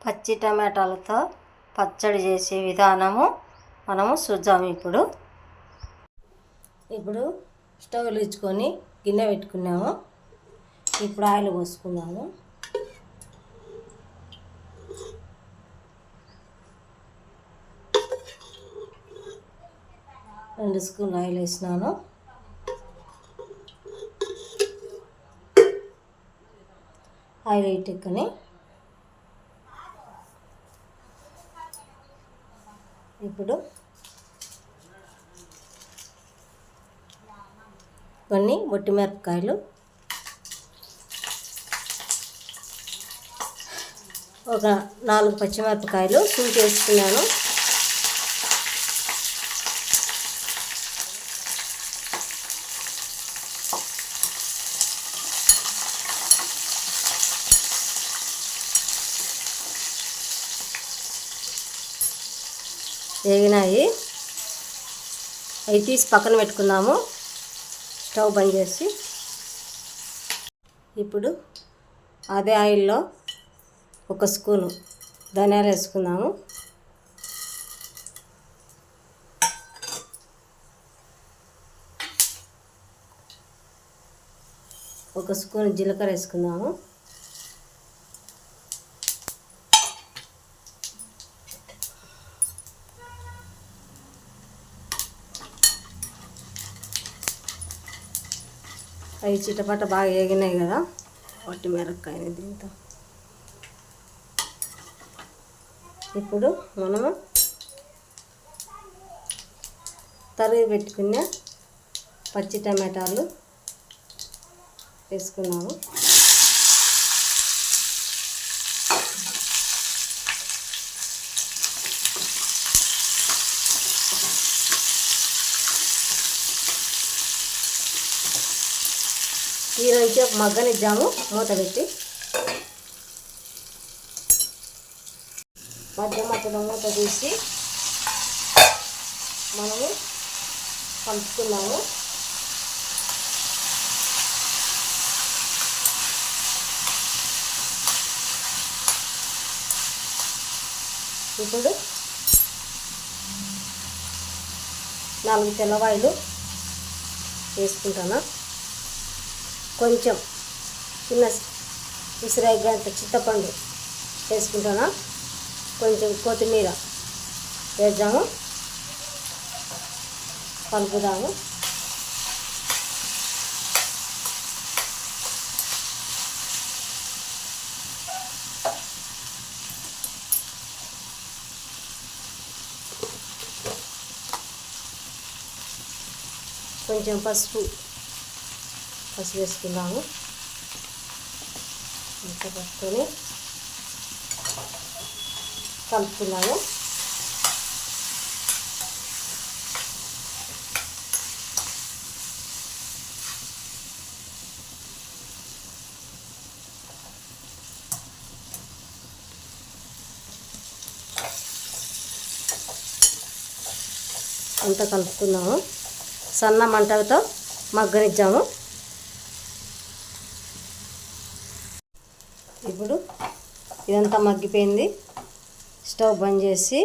పచ్చి టమాటాలతో పచ్చడి చేసే విధానము మనము చూద్దాం. ఇప్పుడు స్టవ్ వెలిగించుకొని గిన్నె పెట్టుకున్నాము. ఇప్పుడు ఆయిల్ పోసుకున్నాము. రెండు స్పూన్లు ఆయిల్ వేసినాను. ఆయిల్ వేట్టుకొని ఇప్పుడు కొన్ని మిరపకాయలు, ఒక 4 పచ్చిమిరపకాయలు తుంచి వేసుకున్నాను. వేగినాయి. అవి తీసి పక్కన పెట్టుకున్నాము. స్టవ్ బంద్ చేసి ఇప్పుడు అదే ఆయిల్లో ఒక స్పూను ధనియాలు వేసుకుందాము. ఒక స్పూన్ జీలకర్ర వేసుకుందాము. అవి చిటపట బాగా వేగినాయి కదా, వట్టి మిరపకాయని దీంతో ఇప్పుడు మనము తరిగి పెట్టుకున్న పచ్చి టమాటాలు వేసుకున్నాము. ఈ నుంచి మగ్గనిద్దాము. మూత పెట్టి మధ్యలో మూత తీసి మనము కలుపుకున్నాము. ఇప్పుడు 4 తెల్లవాయలు వేసుకుంటాను. కొంచెం చిన్న ఉసిరిగంత చింతపండు వేసుకుంటాను. కొంచెం కొత్తిమీర వేద్దాము. కలుపుదాము. కొంచెం పసుపు వేసుకుందాము. ఇంకా పట్టుకొని కలుపుకున్నాము. అంతా కలుపుకున్నాము. సన్న మంటతో మగ్గనిచ్చాము. ఇప్పుడు ఇదంతా మగ్గిపోయింది. స్టవ్ బంద్ చేసి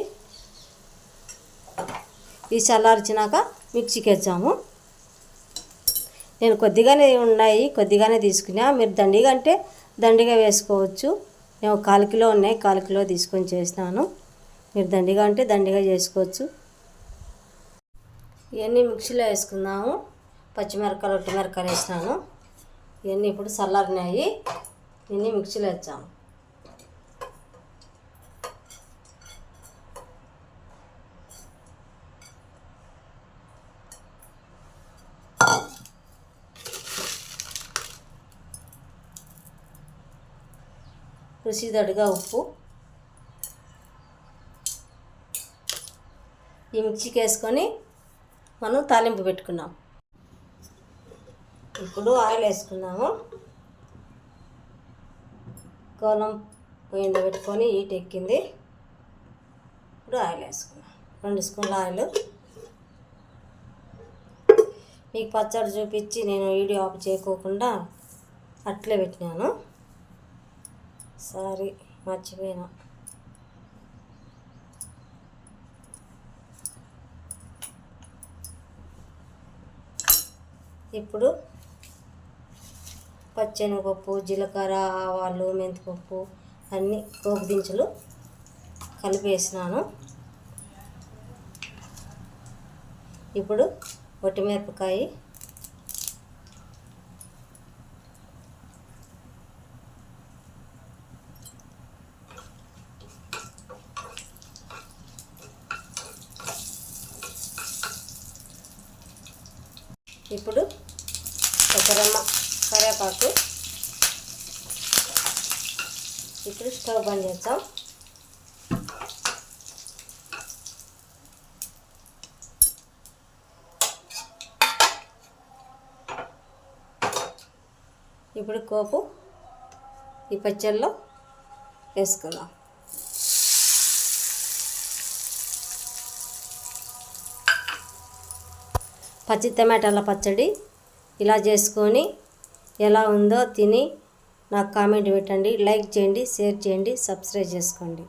ఈ చల్లార్చినాక మిక్సీకి వేద్దాము. నేను కొద్దిగానే కొద్దిగానే తీసుకున్నా. మీరు దండిగా అంటే దండిగా వేసుకోవచ్చు. నేను 1/4 కిలో ఉన్నాయి, 1/4 కిలో తీసుకొని చేసినాను. మీరు దండిగా అంటే దండిగా చేసుకోవచ్చు. ఇవన్నీ మిక్సీలో వేసుకుందాము. పచ్చిమిరపకాయలు, ఒట్టి మిరపకాయలు వేసినాను. ఇవన్నీ ఇప్పుడు చల్లారినాయి. ఇవన్నీ మిక్సీలో వేద్దాము. రుచి తగ్గ ఉప్పు ఈ మిక్సీకి వేసుకొని మనం తాలింపు పెట్టుకున్నాం. ఇప్పుడు ఆయిల్ వేసుకున్నాము. కోలం పొయ్యిలో పెట్టుకొని హీట్ ఎక్కింది. ఇప్పుడు ఆయిల్ వేసుకున్నాం. 2 స్పూన్ల ఆయిల్. మీకు పచ్చడి చూపించి నేను వీడియో ఆఫ్ చేయకోకుండా అట్లే పెట్టినాను. సారీ, మర్చిపోయినా. ఇప్పుడు పచ్చెనగపప్పు, జీలకర్ర, ఆవాలు, మెంతిపప్పు అన్నీ పోపు దినుసులు కలిపేసినాను. ఇప్పుడు వట్టిమిరపకాయ, ఇప్పుడు ఒక రెమ్మ కరివేపాకు. ఇప్పుడు స్టవ్ బంద్ చేద్దాం. ఇప్పుడు కోపు ఈ పచ్చళ్ళలో వేసుకుందాం. పచ్చి టమాటాల పచ్చడి ఇలా చేసుకొని ఎలా ఉందో తిని నాకు కామెంట్ పెట్టండి. లైక్ చేయండి, షేర్ చేయండి, సబ్స్క్రైబ్ చేసుకోండి.